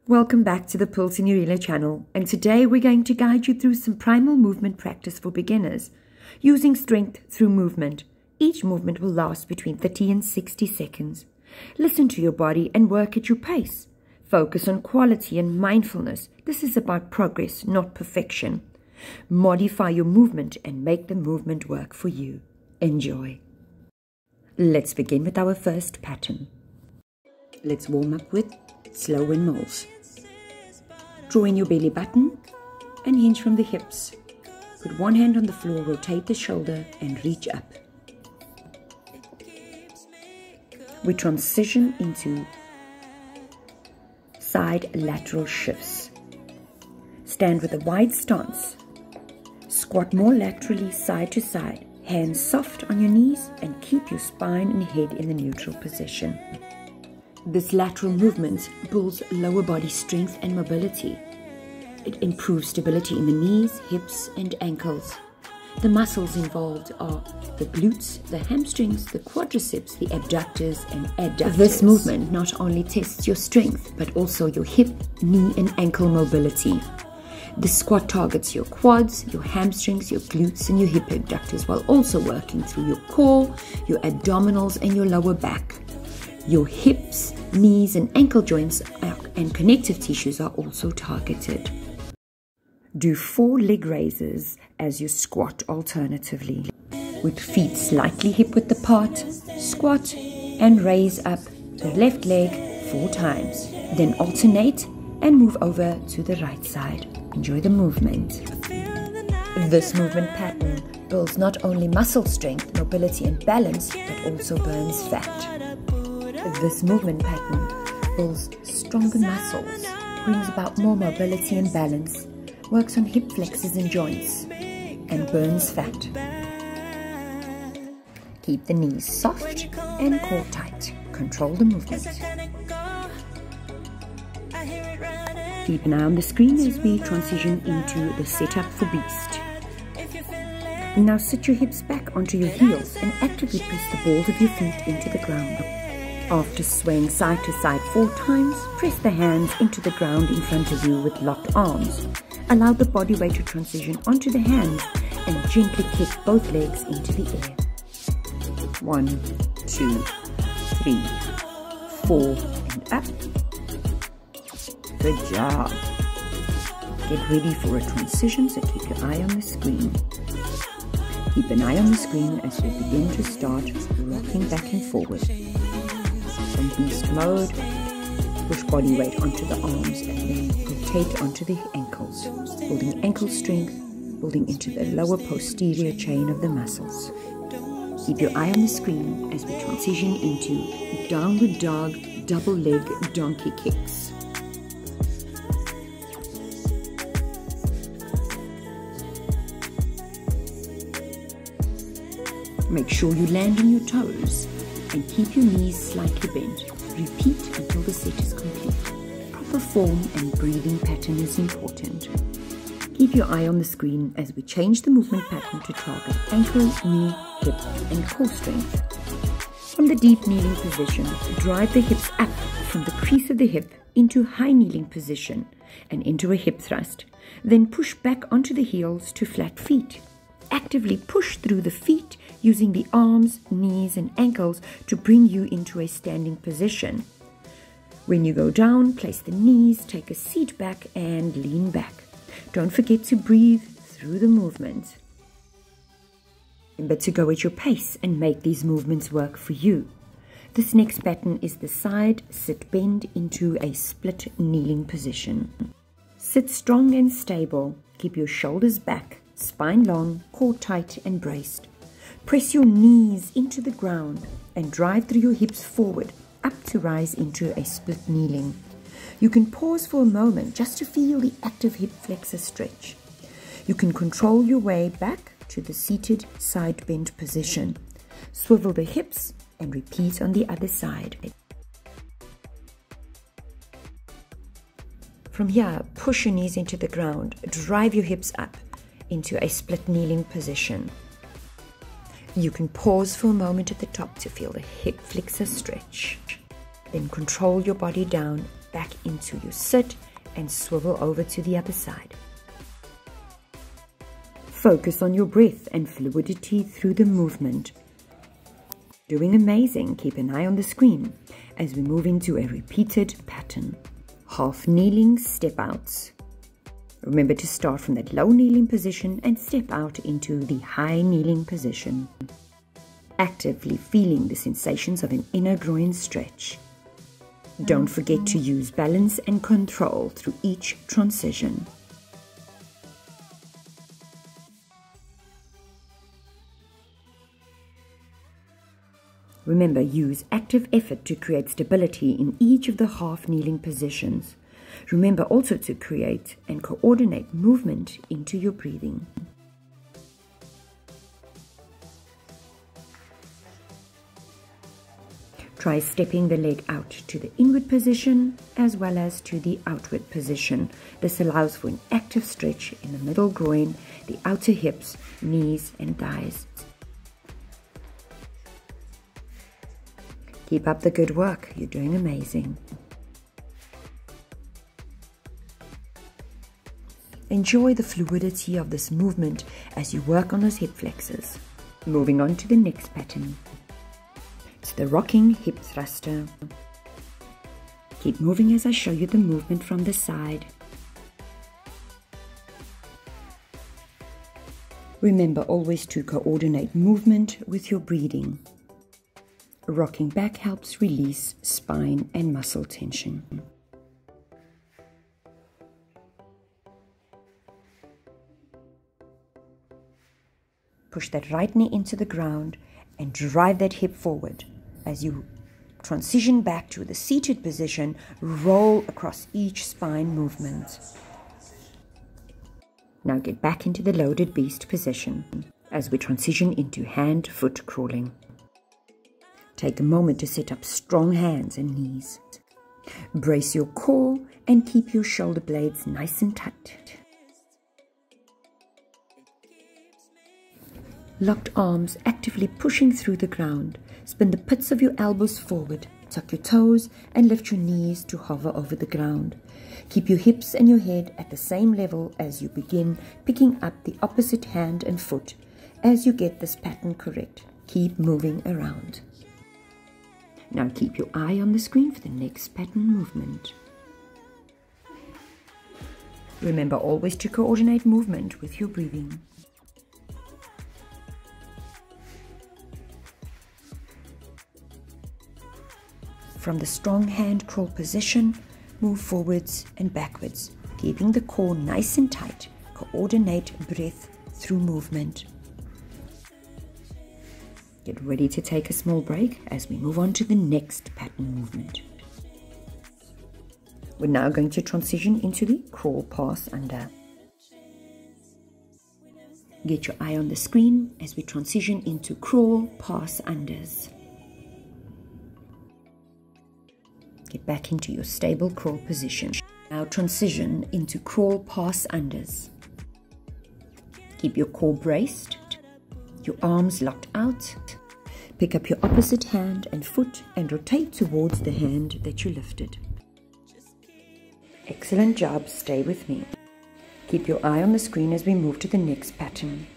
Welcome back to the Pearl Signorile channel, and today we're going to guide you through some primal movement practice for beginners, using strength through movement. Each movement will last between 30 and 60 seconds. Listen to your body and work at your pace. Focus on quality and mindfulness. This is about progress, not perfection. Modify your movement and make the movement work for you. Enjoy. Let's begin with our first pattern. Let's warm up with slow windmills. Draw in your belly button and hinge from the hips. Put one hand on the floor, rotate the shoulder and reach up. We transition into side lateral shifts. Stand with a wide stance. Squat more laterally side to side. Hands soft on your knees and keep your spine and head in the neutral position. This lateral movement builds lower body strength and mobility. It improves stability in the knees, hips, and ankles. The muscles involved are the glutes, the hamstrings, the quadriceps, the abductors, and adductors. This movement not only tests your strength, but also your hip, knee, and ankle mobility. The squat targets your quads, your hamstrings, your glutes, and your hip abductors, while also working through your core, your abdominals, and your lower back. Your hips, knees, and ankle joints and connective tissues are also targeted. Do 4 leg raises as you squat alternatively. With feet slightly hip-width apart, squat and raise up the left leg 4 times. Then alternate and move over to the right side. Enjoy the movement. This movement pattern builds not only muscle strength, mobility, and balance, but also burns fat. This movement pattern builds stronger muscles, brings about more mobility and balance, works on hip flexors and joints, and burns fat. Keep the knees soft and core tight. Control the movement. Keep an eye on the screen as we transition into the setup for Beast. Now sit your hips back onto your heels and actively press the balls of your feet into the ground. After swaying side to side 4 times, press the hands into the ground in front of you with locked arms. Allow the body weight to transition onto the hands and gently kick both legs into the air. 1, 2, 3, 4, and up. Good job. Get ready for a transition, so keep your eye on the screen. Keep an eye on the screen as we begin to start rocking back and forward. From Beast mode, push body weight onto the arms and then rotate onto the ankles, building ankle strength, building into the lower posterior chain of the muscles. Keep your eye on the screen as we transition into downward dog double leg donkey kicks. Make sure you land on your toes and keep your knees slightly bent. Repeat until the set is complete. Proper form and breathing pattern is important. Keep your eye on the screen as we change the movement pattern to target ankle, knee, hip, and core strength. From the deep kneeling position, drive the hips up from the crease of the hip into high kneeling position and into a hip thrust. Then push back onto the heels to flat feet. Actively push through the feet using the arms, knees, and ankles to bring you into a standing position. When you go down, place the knees, take a seat back, and lean back. Don't forget to breathe through the movement. Remember to go at your pace and make these movements work for you. This next pattern is the side sit bend into a split kneeling position. Sit strong and stable. Keep your shoulders back, spine long, core tight and braced. Press your knees into the ground and drive through your hips forward, up to rise into a split kneeling. You can pause for a moment just to feel the active hip flexor stretch. You can control your way back to the seated side bend position. Swivel the hips and repeat on the other side. From here, push your knees into the ground, drive your hips up into a split kneeling position. You can pause for a moment at the top to feel the hip flexor stretch. Then control your body down back into your sit and swivel over to the other side. Focus on your breath and fluidity through the movement. Doing amazing. Keep an eye on the screen as we move into a repeated pattern. Half kneeling step outs. Remember to start from that low kneeling position and step out into the high kneeling position. Actively feeling the sensations of an inner groin stretch. Don't forget to use balance and control through each transition. Remember, use active effort to create stability in each of the half kneeling positions. Remember also to create and coordinate movement into your breathing. Try stepping the leg out to the inward position as well as to the outward position. This allows for an active stretch in the middle groin, the outer hips, knees and thighs. Keep up the good work. You're doing amazing. Enjoy the fluidity of this movement as you work on those hip flexors. Moving on to the next pattern. It's the rocking hip thruster. Keep moving as I show you the movement from the side. Remember always to coordinate movement with your breathing. Rocking back helps release spine and muscle tension. Push that right knee into the ground and drive that hip forward. As you transition back to the seated position, roll across each spine movement. Now get back into the loaded beast position as we transition into hand-foot crawling. Take a moment to set up strong hands and knees. Brace your core and keep your shoulder blades nice and tight. Locked arms actively pushing through the ground. Spin the pits of your elbows forward. Tuck your toes and lift your knees to hover over the ground. Keep your hips and your head at the same level as you begin picking up the opposite hand and foot. As you get this pattern correct, keep moving around. Now keep your eye on the screen for the next pattern movement. Remember always to coordinate movement with your breathing. From the strong hand crawl position, move forwards and backwards, keeping the core nice and tight. Coordinate breath through movement. Get ready to take a small break as we move on to the next pattern movement. We're now going to transition into the crawl pass under. Get your eye on the screen as we transition into crawl pass unders. Get back into your stable crawl position. Now transition into crawl pass unders. Keep your core braced, your arms locked out. Pick up your opposite hand and foot and rotate towards the hand that you lifted. Excellent job, stay with me. Keep your eye on the screen as we move to the next pattern.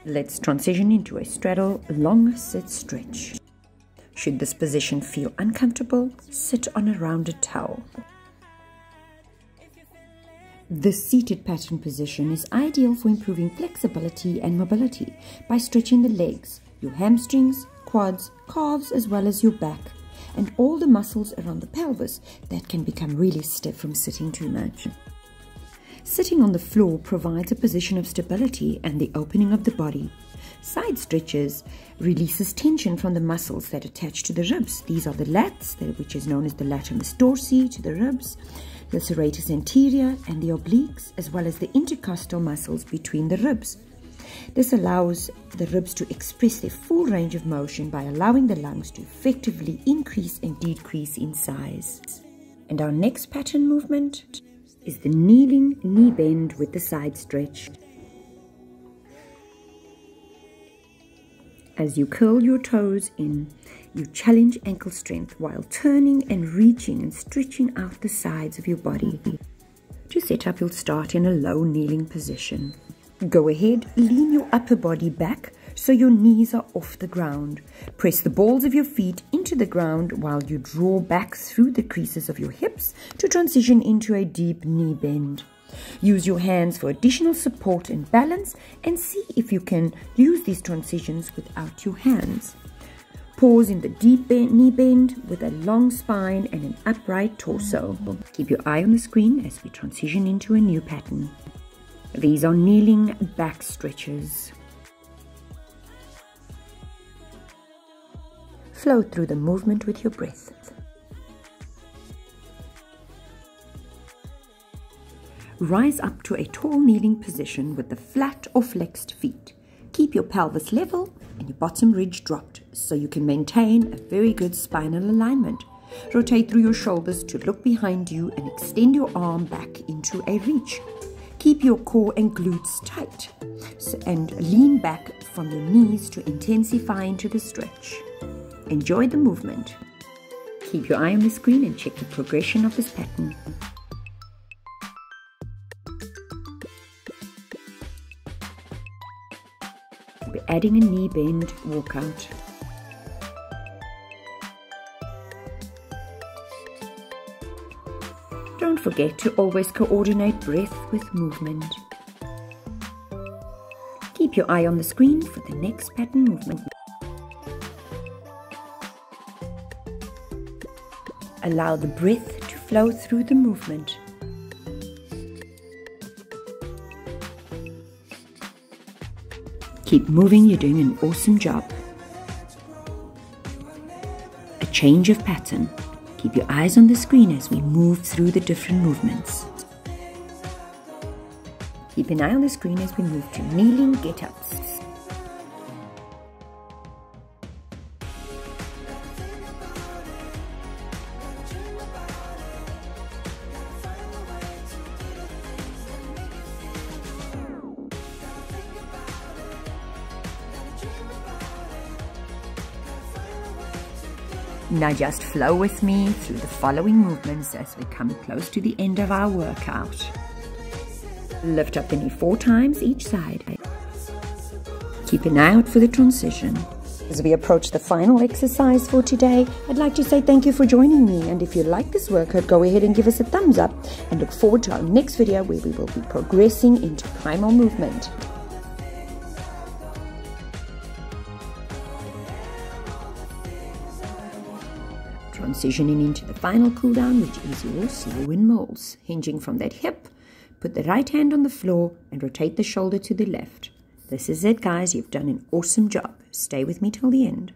Let's transition into a straddle long sit stretch. Should this position feel uncomfortable, sit on a rounded towel. This seated pattern position is ideal for improving flexibility and mobility by stretching the legs, your hamstrings, quads, calves, as well as your back, and all the muscles around the pelvis that can become really stiff from sitting too much. Sitting on the floor provides a position of stability and the opening of the body. Side stretches releases tension from the muscles that attach to the ribs. These are the lats, which is known as the latissimus dorsi to the ribs, the serratus anterior and the obliques, as well as the intercostal muscles between the ribs. This allows the ribs to express their full range of motion by allowing the lungs to effectively increase and decrease in size. And our next pattern movement is the kneeling knee bend with the side stretch. As you curl your toes in, you challenge ankle strength while turning and reaching and stretching out the sides of your body. To set up, you'll start in a low kneeling position. Go ahead, lean your upper body back so your knees are off the ground. Press the balls of your feet into the ground while you draw back through the creases of your hips to transition into a deep knee bend. Use your hands for additional support and balance, and see if you can use these transitions without your hands. Pause in the deep knee bend with a long spine and an upright torso. Keep your eye on the screen as we transition into a new pattern. These are kneeling back stretches. Flow through the movement with your breath. Rise up to a tall kneeling position with the flat or flexed feet. Keep your pelvis level and your bottom ridge dropped so you can maintain a very good spinal alignment. Rotate through your shoulders to look behind you and extend your arm back into a reach. Keep your core and glutes tight and lean back from your knees to intensify into the stretch. Enjoy the movement. Keep your eye on the screen and check the progression of this pattern. We're adding a knee bend walkout. Don't forget to always coordinate breath with movement. Keep your eye on the screen for the next pattern movement. Allow the breath to flow through the movement. Keep moving, you're doing an awesome job. A change of pattern. Keep your eyes on the screen as we move through the different movements. Keep an eye on the screen as we move to kneeling get-ups. Now just flow with me through the following movements as we come close to the end of our workout. Lift up the knee 4 times each side. Keep an eye out for the transition. As we approach the final exercise for today, I'd like to say thank you for joining me, and if you like this workout, go ahead and give us a thumbs up, and look forward to our next video where we will be progressing into primal movement. Transitioning into the final cool down, which is your slow windmills. Hinging from that hip, put the right hand on the floor and rotate the shoulder to the left. This is it, guys. You've done an awesome job. Stay with me till the end.